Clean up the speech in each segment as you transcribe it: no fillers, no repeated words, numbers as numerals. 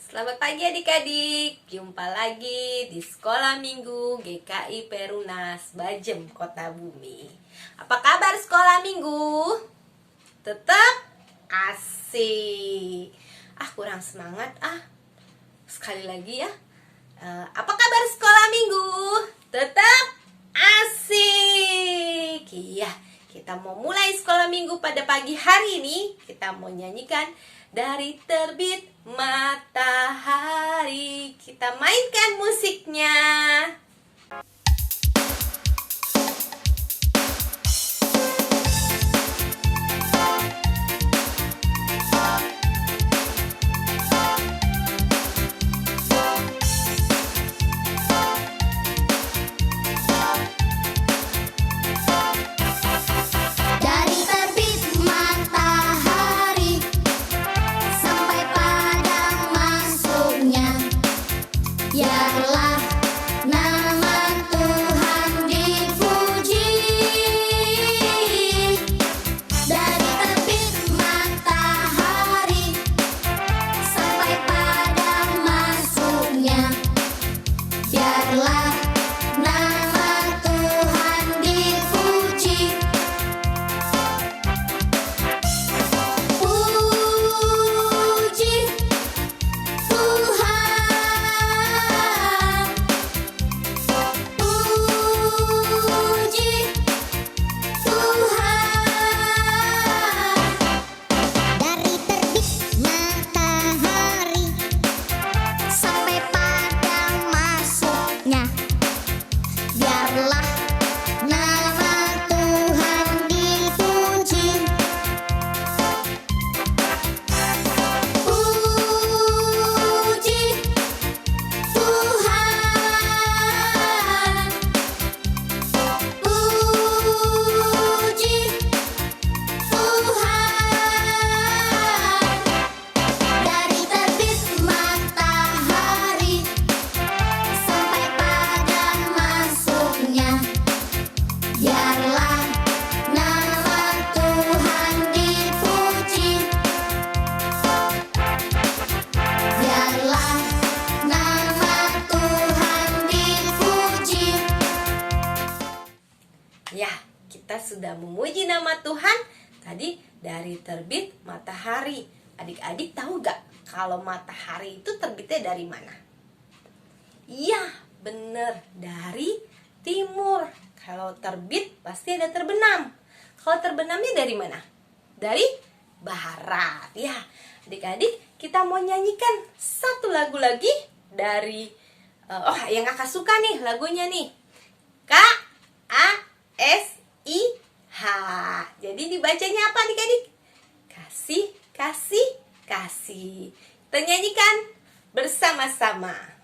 Selamat pagi adik-adik, jumpa lagi di Sekolah Minggu GKI Perunas, Bajem, Kota Bumi. Apa kabar sekolah minggu? Tetap asik. Kurang semangat Sekali lagi ya. Apa kabar sekolah minggu? Tetap asik. Iya, kita mau mulai sekolah minggu pada pagi hari ini. Kita mau nyanyikan Dari Terbit Matahari. Kita mainkan musiknya. Ya, kita sudah memuji nama Tuhan tadi dari terbit matahari. Adik-adik tahu gak kalau matahari itu terbitnya dari mana? Iya, bener, dari timur. Kalau terbit pasti ada terbenam. Kalau terbenamnya dari mana? Dari barat. Ya, adik-adik, kita mau nyanyikan satu lagu lagi dari yang kakak suka nih lagunya nih. K-A-S-I-H. Jadi dibacanya apa adik-adik? Kasih, kasih, kasih. Kita nyanyikan bersama-sama.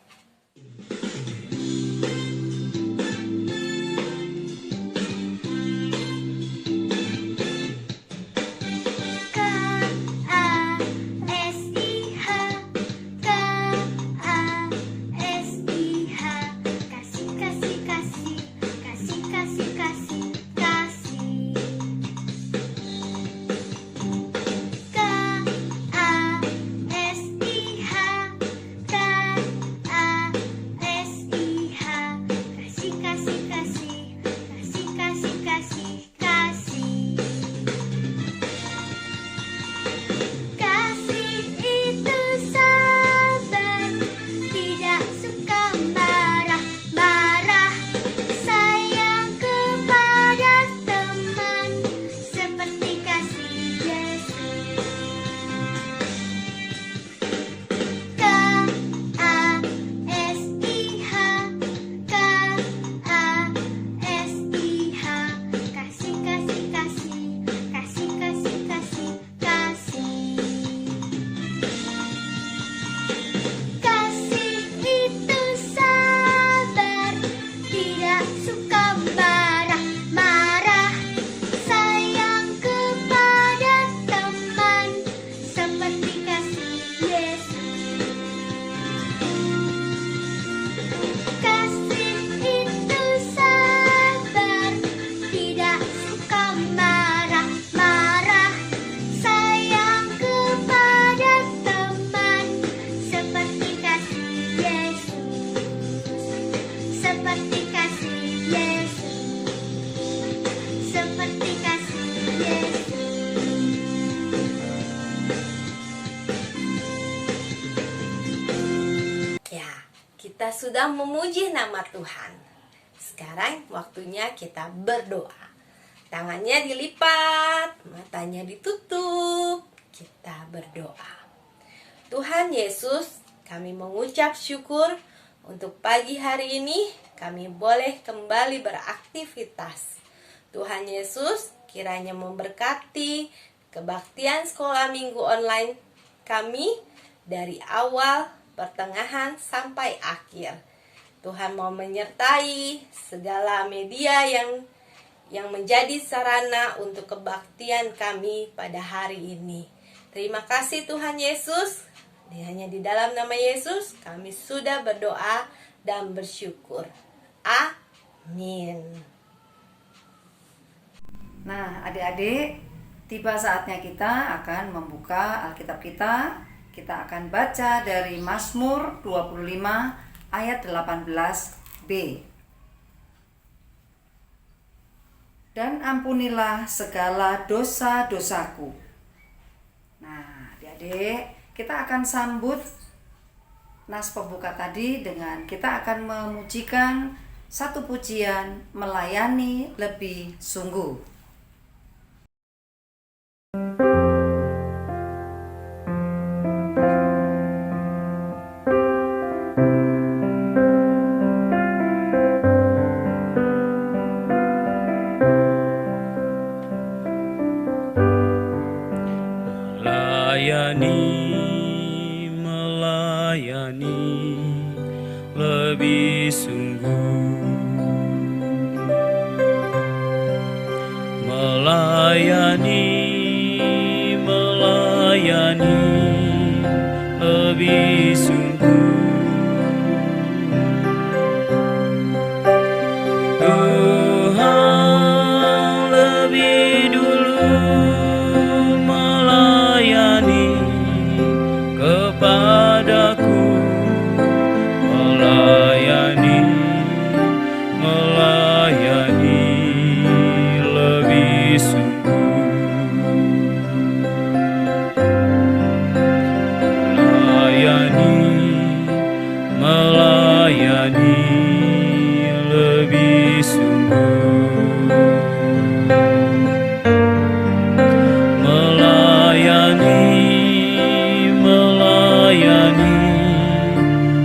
kita sudah memuji nama Tuhan. Sekarang waktunya kita berdoa. Tangannya dilipat, matanya ditutup. Kita berdoa. Tuhan Yesus, kami mengucap syukur untuk pagi hari ini kami boleh kembali beraktivitas. Tuhan Yesus kiranya memberkati kebaktian sekolah minggu online kami dari awal, pertengahan, sampai akhir. Tuhan mau menyertai segala media yang menjadi sarana untuk kebaktian kami pada hari ini. Terima kasih Tuhan Yesus. Hanya di dalam nama Yesus kami sudah berdoa dan bersyukur. Amin. Nah, adik-adik, tiba saatnya kita akan membuka Alkitab kita. Kita akan baca dari Mazmur 25 ayat 18b. Dan ampunilah segala dosa-dosaku. Nah, adik-adik, kita akan sambut nas pembuka tadi dengan kita akan memujikan satu pujian, melayani lebih sungguh. Melayani lebih sungguh, melayani lebih sungguh. Tuhan lebih dulu melayani kepadaku, melayani lebih sungguh, melayani lebih sungguh, melayani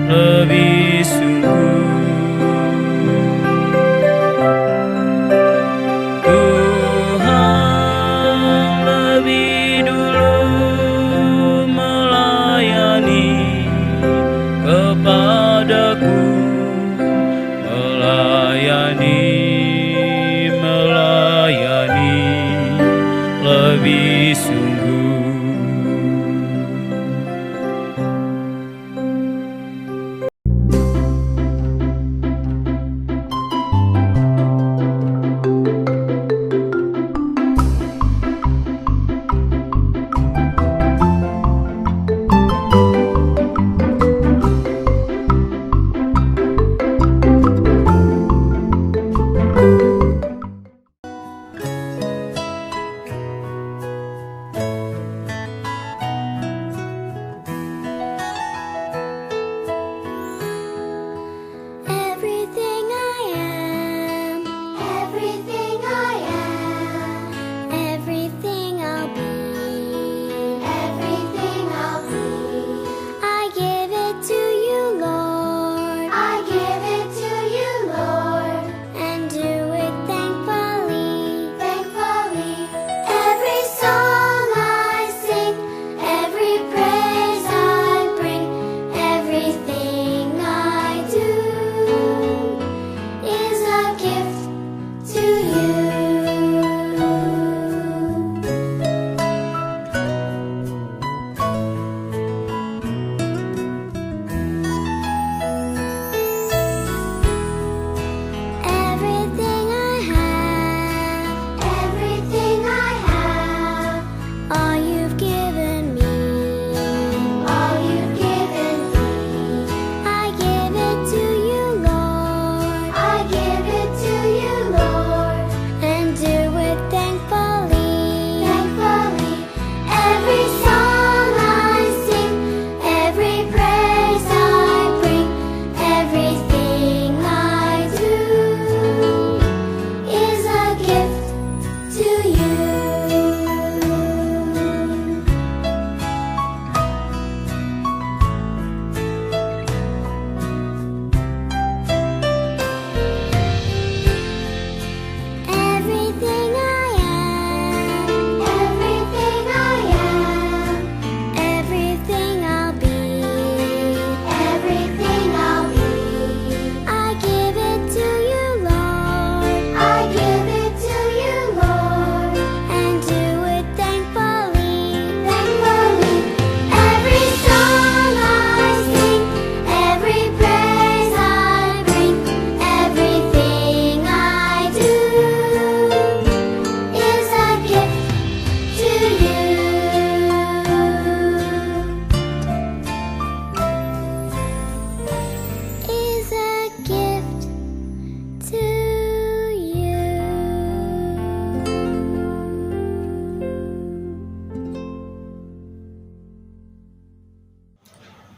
lebih sungguh. Tuhan lebih dulu melayani kepadaku, melayani lebih sungguh.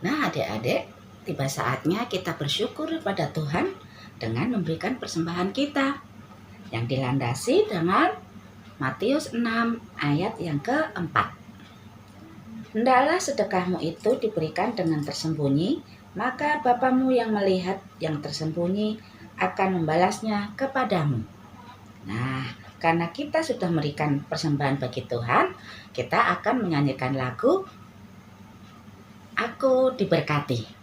Nah, adik-adik, tiba saatnya kita bersyukur pada Tuhan dengan memberikan persembahan kita yang dilandasi dengan Matius 6 ayat yang keempat. Hendaklah sedekahmu itu diberikan dengan tersembunyi, maka Bapamu yang melihat yang tersembunyi akan membalasnya kepadamu. Nah, karena kita sudah memberikan persembahan bagi Tuhan, kita akan menyanyikan lagu Aku Diberkati.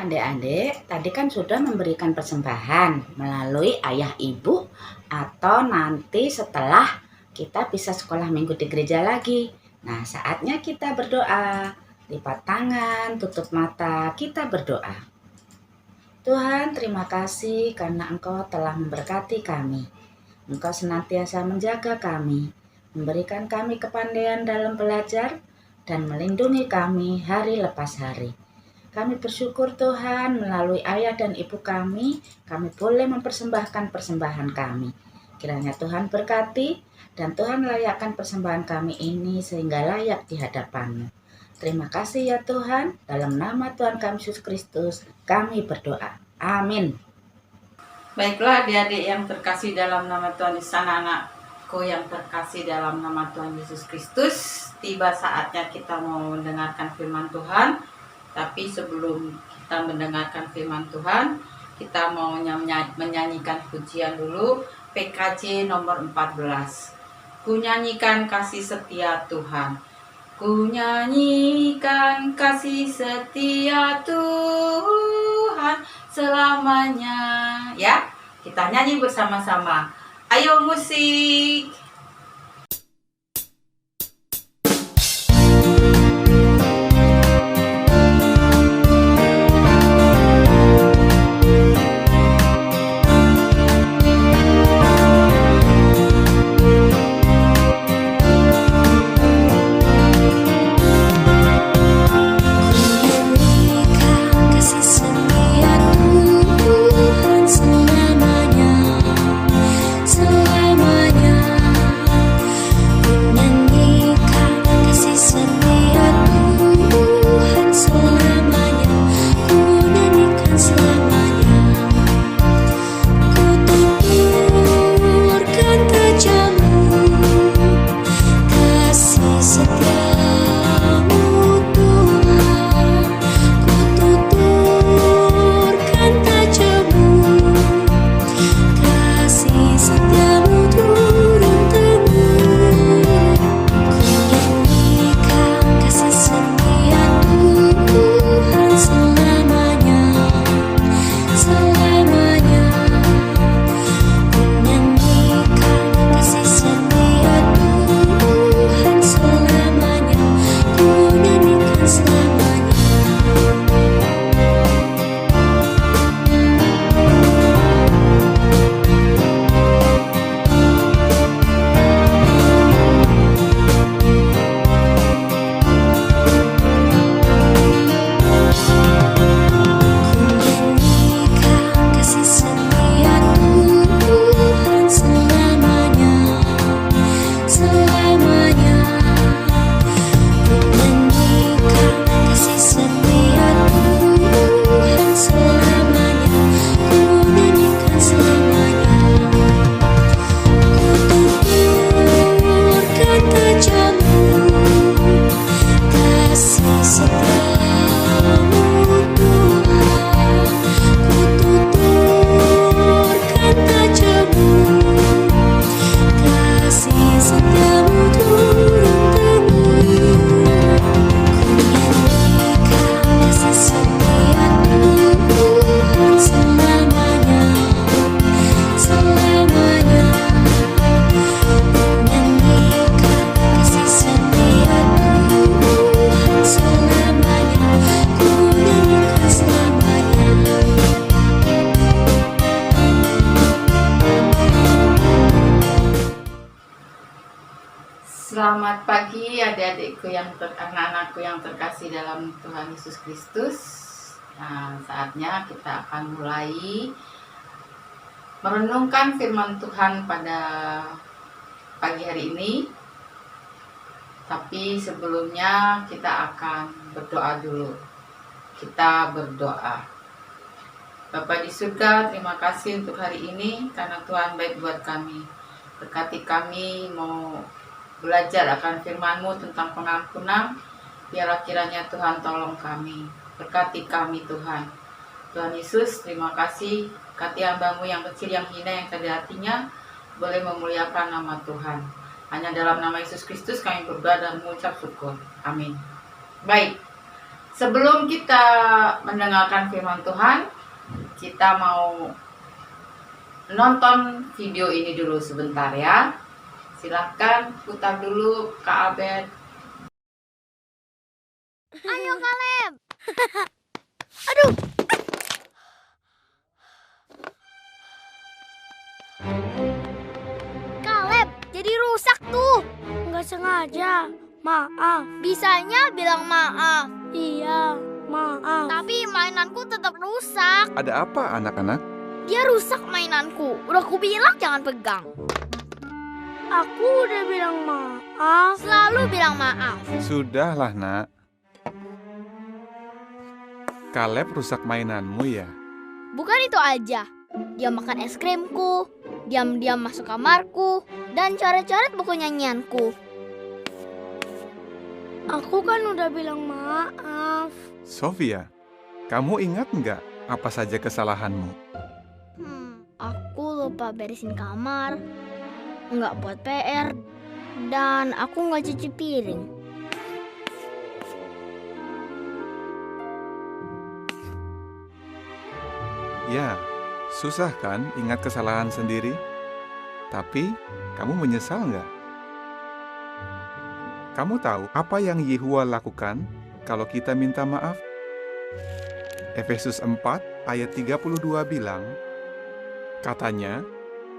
Adik-adik, tadi kan sudah memberikan persembahan melalui ayah ibu atau nanti setelah kita bisa sekolah minggu di gereja lagi. Nah, saatnya kita berdoa. Lipat tangan, tutup mata, kita berdoa. Tuhan, terima kasih karena Engkau telah memberkati kami. Engkau senantiasa menjaga kami, memberikan kami kepandaian dalam belajar, dan melindungi kami hari lepas hari. Kami bersyukur Tuhan, melalui ayah dan ibu kami boleh mempersembahkan persembahan kami. Kiranya Tuhan berkati dan Tuhan layakkan persembahan kami ini sehingga layak di hadapan-Mu. Terima kasih ya Tuhan, dalam nama Tuhan kami Yesus Kristus kami berdoa. Amin. Baiklah adik-adik yang terkasih dalam nama Tuhan Yesus, anak-anakku yang terkasih dalam nama Tuhan Yesus Kristus, tiba saatnya kita mau mendengarkan firman Tuhan. Tapi sebelum kita mendengarkan firman Tuhan, kita mau menyanyikan pujian dulu, PKJ nomor 14. Ku nyanyikan kasih setia Tuhan. Ku nyanyikan kasih setia Tuhan selamanya. Ya, kita nyanyi bersama-sama. Ayo musik. Selamanya Selamat pagi adik-adikku anak-anakku yang terkasih dalam Tuhan Yesus Kristus. Nah, saatnya kita akan mulai merenungkan firman Tuhan pada pagi hari ini. Tapi sebelumnya kita akan berdoa dulu. Kita berdoa. Bapa di surga, terima kasih untuk hari ini karena Tuhan baik buat kami. Berkati kami mau belajar akan firman-Mu tentang pengampunan. Biarlah kiranya Tuhan tolong kami. Berkati kami Tuhan. Tuhan Yesus, terima kasih. Berkati hamba-Mu yang kecil, yang hina, yang tanda hatinya boleh memuliakan nama Tuhan. Hanya dalam nama Yesus Kristus kami berdoa dan mengucap syukur. Amin. Baik, sebelum kita mendengarkan firman Tuhan, kita mau nonton video ini dulu sebentar ya. Silahkan putar dulu Kak Abed. Ayo Kaleb. Aduh. Kaleb, jadi rusak tuh. Nggak sengaja. Maaf. Bisanya bilang maaf. Iya, maaf. Tapi mainanku tetap rusak. Ada apa anak-anak? Dia rusak mainanku. Udah ku bilang jangan pegang. Aku udah bilang maaf. Selalu bilang maaf. Sudahlah nak. Kaleb rusak mainanmu ya? Bukan itu aja. Dia makan es krimku, diam-diam masuk kamarku, dan coret-coret buku nyanyianku. Aku kan udah bilang maaf. Sofia, kamu ingat nggak apa saja kesalahanmu? Aku lupa beresin kamar, nggak buat PR, dan aku nggak cuci piring. Ya, susah kan ingat kesalahan sendiri? Tapi, kamu menyesal nggak? Kamu tahu apa yang Yehua lakukan kalau kita minta maaf? Efesus 4 ayat 32 bilang, katanya,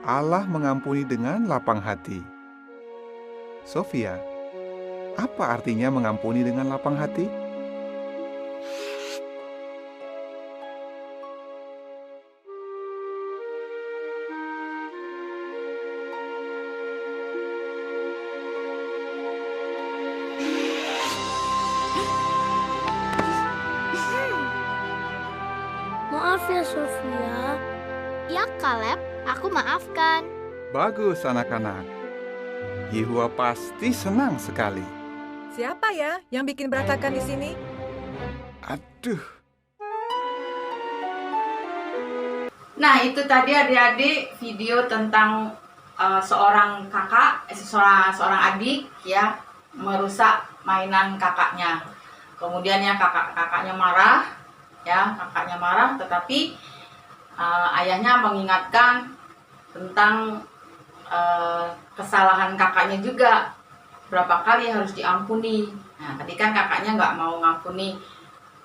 Allah mengampuni dengan lapang hati. Sofia, apa artinya mengampuni dengan lapang hati? Maaf ya Sofia. Ya Kaleb, aku maafkan. Bagus anak-anak. Yehua pasti senang sekali. Siapa ya yang bikin berantakan di sini? Aduh. Nah, itu tadi adik-adik video tentang seorang kakak, seorang adik ya merusak mainan kakaknya. Kemudian ya kakaknya marah, tetapi ayahnya mengingatkan tentang kesalahan kakaknya juga, berapa kali harus diampuni. Nah, tadi kan kakaknya nggak mau ngampuni.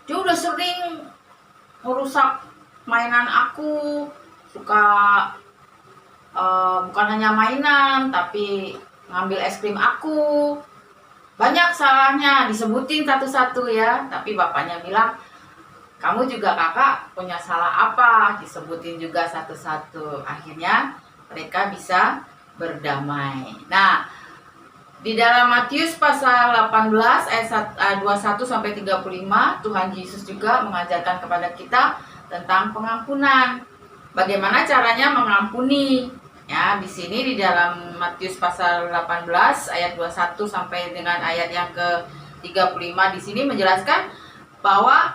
Dia udah sering merusak mainan aku, suka bukan hanya mainan, tapi ngambil es krim aku. Banyak salahnya, disebutin satu-satu ya. Tapi bapaknya bilang, kamu juga kakak punya salah apa? Disebutin juga satu-satu. Akhirnya mereka bisa berdamai. Nah, di dalam Matius pasal 18 ayat 21 sampai 35, Tuhan Yesus juga mengajarkan kepada kita tentang pengampunan. Bagaimana caranya mengampuni? Ya, di sini di dalam Matius pasal 18 ayat 21 sampai dengan ayat yang ke-35 di sini menjelaskan bahwa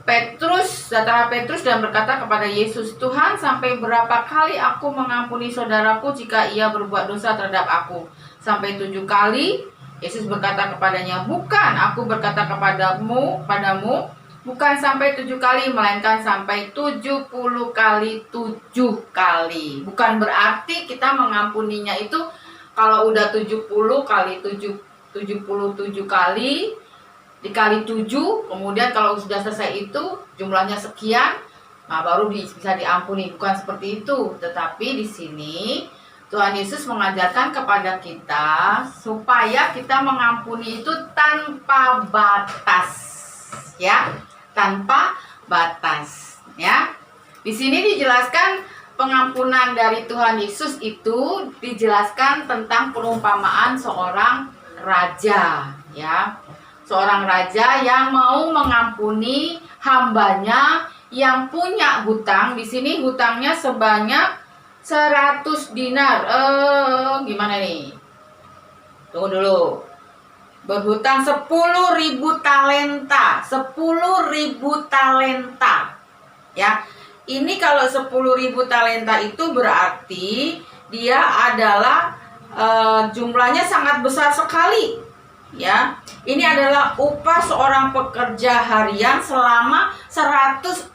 datanglah Petrus dan berkata kepada Yesus, Tuhan, sampai berapa kali aku mengampuni saudaraku jika ia berbuat dosa terhadap aku? Sampai 7 kali? Yesus berkata kepadanya, bukan, aku berkata padamu, bukan sampai 7 kali, melainkan sampai 70 kali 7 kali. Bukan berarti kita mengampuninya itu kalau udah 70 kali 77 kali, dikali 7, kemudian kalau sudah selesai itu jumlahnya sekian, nah baru bisa diampuni. Bukan seperti itu, tetapi di sini Tuhan Yesus mengajarkan kepada kita supaya kita mengampuni itu tanpa batas, ya, tanpa batas, ya. Di sini dijelaskan pengampunan dari Tuhan Yesus itu dijelaskan tentang perumpamaan seorang raja, ya. Seorang raja yang mau mengampuni hambanya yang punya hutang. Di sini hutangnya sebanyak 100 dinar. Gimana nih? Tunggu dulu. Berhutang 10.000 talenta. 10.000 talenta. Ya. Ini kalau 10.000 talenta itu berarti dia adalah jumlahnya sangat besar sekali. Ya. Ini adalah upah seorang pekerja harian selama 160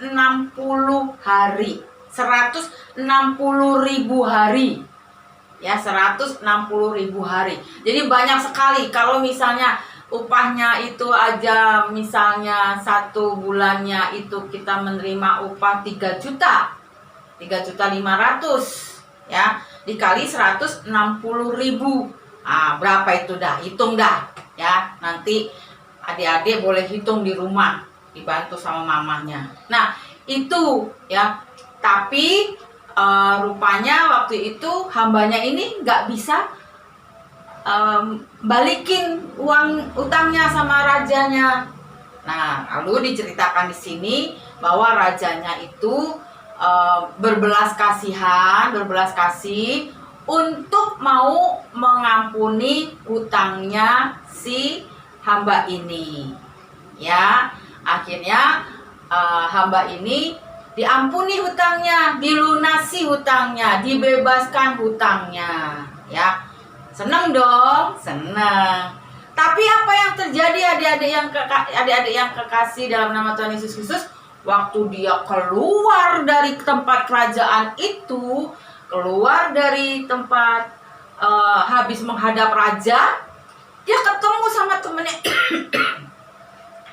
hari. 160.000 hari, ya, 160.000 hari. Jadi banyak sekali. Kalau misalnya upahnya itu aja, misalnya 1 bulannya itu kita menerima upah 3 juta, 3.500.000, ya, dikali 160.000. Berapa itu dah? Hitung dah, ya. Nanti adik-adik boleh hitung di rumah, dibantu sama mamanya. Nah, itu, ya. Tapi rupanya waktu itu hambanya ini nggak bisa balikin uang utangnya sama rajanya. Nah, lalu diceritakan di sini bahwa rajanya itu berbelas kasih untuk mau mengampuni utangnya si hamba ini. Ya, akhirnya hamba ini diampuni hutangnya, dilunasi hutangnya, dibebaskan hutangnya, ya. Senang dong, senang. Tapi apa yang terjadi adik-adik yang kekasih dalam nama Tuhan Yesus Kristus? Waktu dia keluar dari tempat kerajaan itu, keluar dari tempat habis menghadap raja, dia ketemu sama temannya.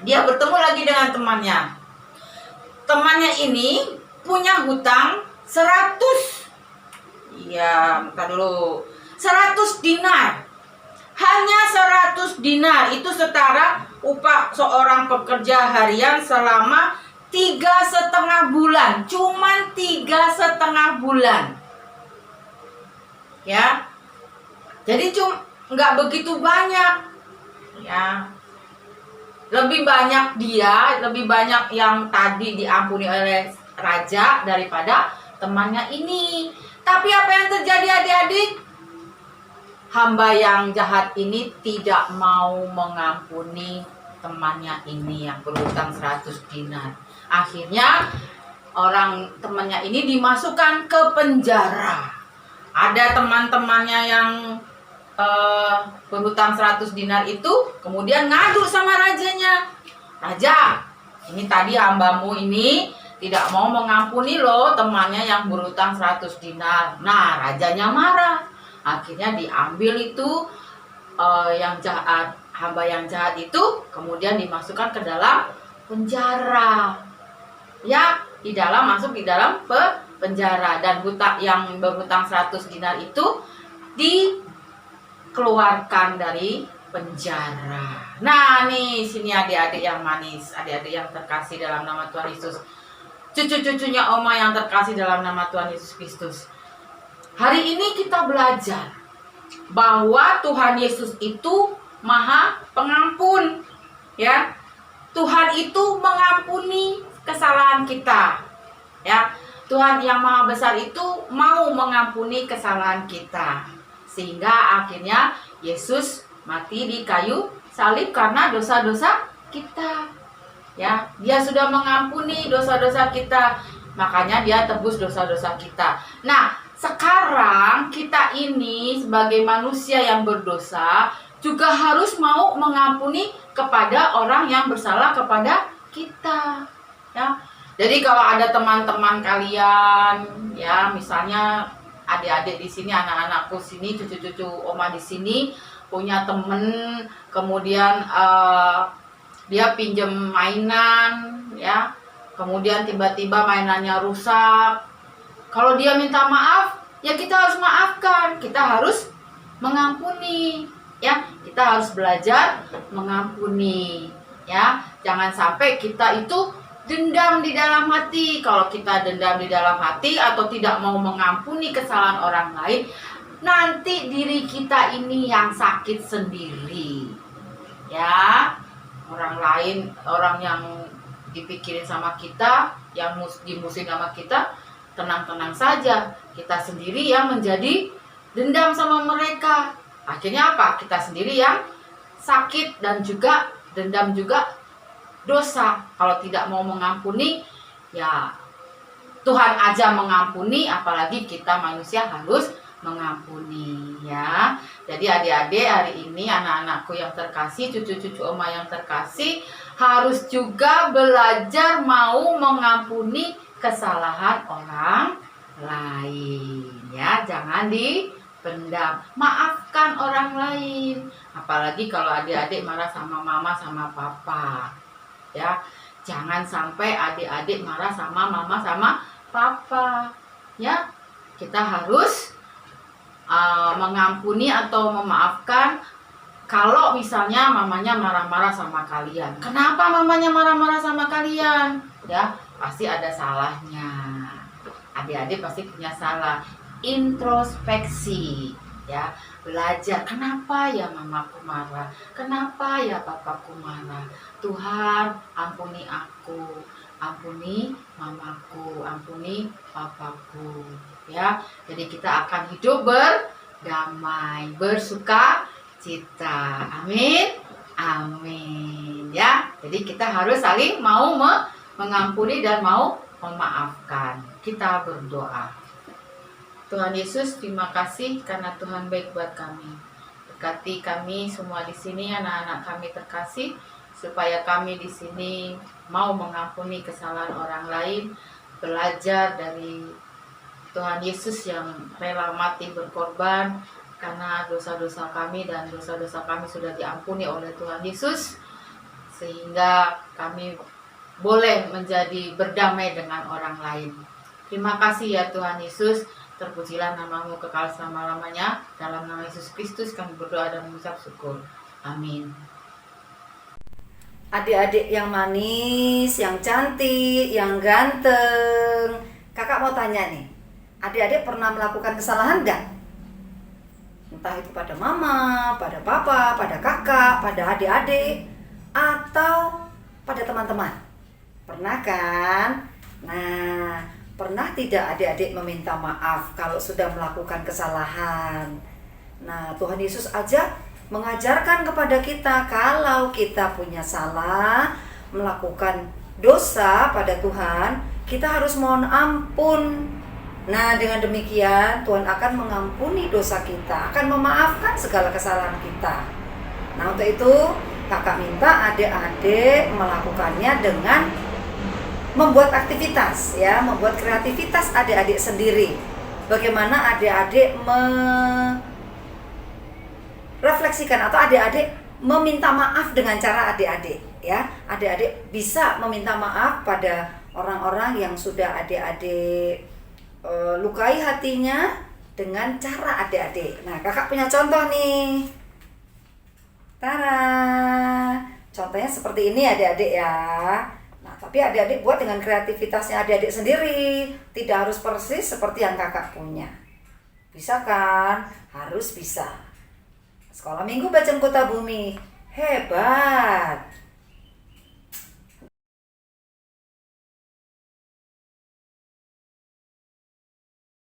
Dia bertemu lagi dengan temannya. Temannya ini punya hutang 100. Ya, bentar dulu. 100 dinar. Hanya 100 dinar. Itu setara upah seorang pekerja harian selama 3,5 bulan. Cuman 3,5 bulan. Ya. Jadi nggak begitu banyak. Ya. Lebih banyak yang tadi diampuni oleh raja daripada temannya ini. Tapi apa yang terjadi adik-adik? Hamba yang jahat ini tidak mau mengampuni temannya ini yang berhutang 100 dinar. Akhirnya temannya ini dimasukkan ke penjara. Ada teman-temannya yang berhutang 100 dinar itu kemudian ngadu sama rajanya. Raja, ini tadi hambamu ini tidak mau mengampuni loh temannya yang berhutang 100 dinar. Nah, rajanya marah. Akhirnya diambil itu yang jahat, hamba yang jahat itu kemudian dimasukkan ke dalam penjara. Ya, masuk di dalam penjara, dan yang berhutang 100 dinar itu dikeluarkan dari penjara. Nah, nih sini adik-adik yang manis, adik-adik yang terkasih dalam nama Tuhan Yesus, cucu-cucunya Oma yang terkasih dalam nama Tuhan Yesus Kristus. Hari ini kita belajar bahwa Tuhan Yesus itu Maha Pengampun, ya. Tuhan itu mengampuni kesalahan kita, ya. Tuhan yang Maha Besar itu mau mengampuni kesalahan kita, sehingga akhirnya Yesus mati di kayu salib karena dosa-dosa kita, ya. Dia sudah mengampuni dosa-dosa kita, makanya dia tebus dosa-dosa kita. Nah, sekarang kita ini sebagai manusia yang berdosa juga harus mau mengampuni kepada orang yang bersalah kepada kita, ya. Jadi kalau ada teman-teman kalian, ya, misalnya adik-adik di sini, anak-anakku sini, cucu-cucu Oma di sini punya temen, kemudian dia pinjem mainan, ya, kemudian tiba-tiba mainannya rusak. Kalau dia minta maaf, ya kita harus maafkan, kita harus mengampuni, ya. Kita harus belajar mengampuni, ya. Jangan sampai kita itu dendam di dalam hati. Kalau kita dendam di dalam hati atau tidak mau mengampuni kesalahan orang lain, nanti diri kita ini yang sakit sendiri, ya. Orang lain, orang yang dipikirin sama kita, yang dimusuhin sama kita, tenang-tenang saja. Kita sendiri yang menjadi dendam sama mereka. Akhirnya apa? Kita sendiri yang sakit dan juga dendam juga dosa. Kalau tidak mau mengampuni, ya Tuhan aja mengampuni, apalagi kita manusia harus mengampuni, ya. Jadi adik-adik hari ini, anak-anakku yang terkasih, cucu-cucu oma yang terkasih, harus juga belajar mau mengampuni kesalahan orang lain, ya. Jangan dipendam, maafkan orang lain. Apalagi kalau adik-adik marah sama mama sama papa, ya. Jangan sampai adik-adik marah sama mama sama papa, ya. Kita harus mengampuni atau memaafkan. Kalau misalnya mamanya marah-marah sama kalian, kenapa mamanya marah-marah sama kalian? Ya, pasti ada salahnya. Adik-adik pasti punya salah. Introspeksi, ya. Belajar, kenapa ya mamaku marah? Kenapa ya papaku marah? Tuhan, ampuni aku, ampuni mamaku, ampuni papaku, ya. Jadi kita akan hidup berdamai, bersuka cita. Amin. Amin, ya. Jadi kita harus saling mau mengampuni dan mau memaafkan. Kita berdoa. Tuhan Yesus, terima kasih karena Tuhan baik buat kami. Berkati kami semua di sini, anak-anak kami terkasih, supaya kami di sini mau mengampuni kesalahan orang lain, belajar dari Tuhan Yesus yang rela mati berkorban karena dosa-dosa kami, dan dosa-dosa kami sudah diampuni oleh Tuhan Yesus, sehingga kami boleh menjadi berdamai dengan orang lain. Terima kasih ya Tuhan Yesus, terpujilah namamu kekal selama-lamanya. Dalam nama Yesus Kristus kami berdoa dan mengucap syukur. Amin. Adik-adik yang manis, yang cantik, yang ganteng, kakak mau tanya nih, adik-adik pernah melakukan kesalahan enggak? Entah itu pada mama, pada papa, pada kakak, pada adik-adik, atau pada teman-teman. Pernah kan? Nah, pernah tidak adik-adik meminta maaf kalau sudah melakukan kesalahan? Nah, Tuhan Yesus aja mengajarkan kepada kita kalau kita punya salah, melakukan dosa pada Tuhan, kita harus mohon ampun. Nah, dengan demikian Tuhan akan mengampuni dosa kita, akan memaafkan segala kesalahan kita. Nah, untuk itu kakak minta adik-adik melakukannya dengan membuat aktivitas, ya, membuat kreativitas adik-adik sendiri. Bagaimana adik-adik merefleksikan atau adik-adik meminta maaf dengan cara adik-adik, ya. Adik-adik bisa meminta maaf pada orang-orang yang sudah adik-adik lukai hatinya dengan cara adik-adik. Nah, kakak punya contoh nih. Tara, contohnya seperti ini adik-adik ya. Nah, tapi adik-adik buat dengan kreativitasnya adik-adik sendiri. Tidak harus persis seperti yang kakak punya. Bisa kan? Harus bisa. Sekolah Minggu Bacaan Kota Bumi. Hebat.